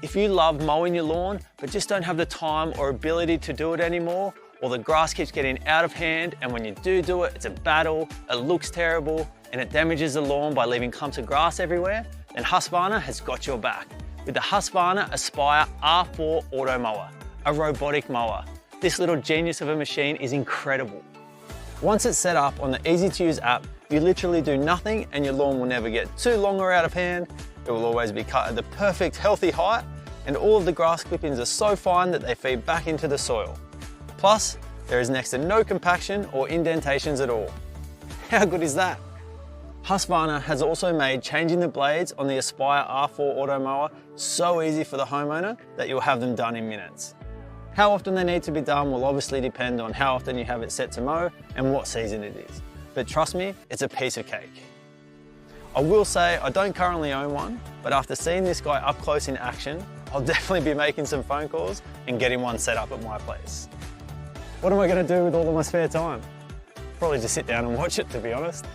If you love mowing your lawn, but just don't have the time or ability to do it anymore, or the grass keeps getting out of hand, and when you do it, it's a battle, it looks terrible, and it damages the lawn by leaving clumps of grass everywhere, then Husqvarna has got your back with the Husqvarna Aspire R4 Automower, a robotic mower. This little genius of a machine is incredible. Once it's set up on the easy-to-use app, you literally do nothing and your lawn will never get too long or out of hand. It will always be cut at the perfect healthy height, and all of the grass clippings are so fine that they feed back into the soil. Plus, there is next to no compaction or indentations at all. How good is that? Husqvarna has also made changing the blades on the Aspire R4 Automower so easy for the homeowner that you'll have them done in minutes. How often they need to be done will obviously depend on how often you have it set to mow and what season it is. But trust me, it's a piece of cake. I will say I don't currently own one, but after seeing this guy up close in action, I'll definitely be making some phone calls and getting one set up at my place. What am I going to do with all of my spare time? Probably just sit down and watch it, to be honest.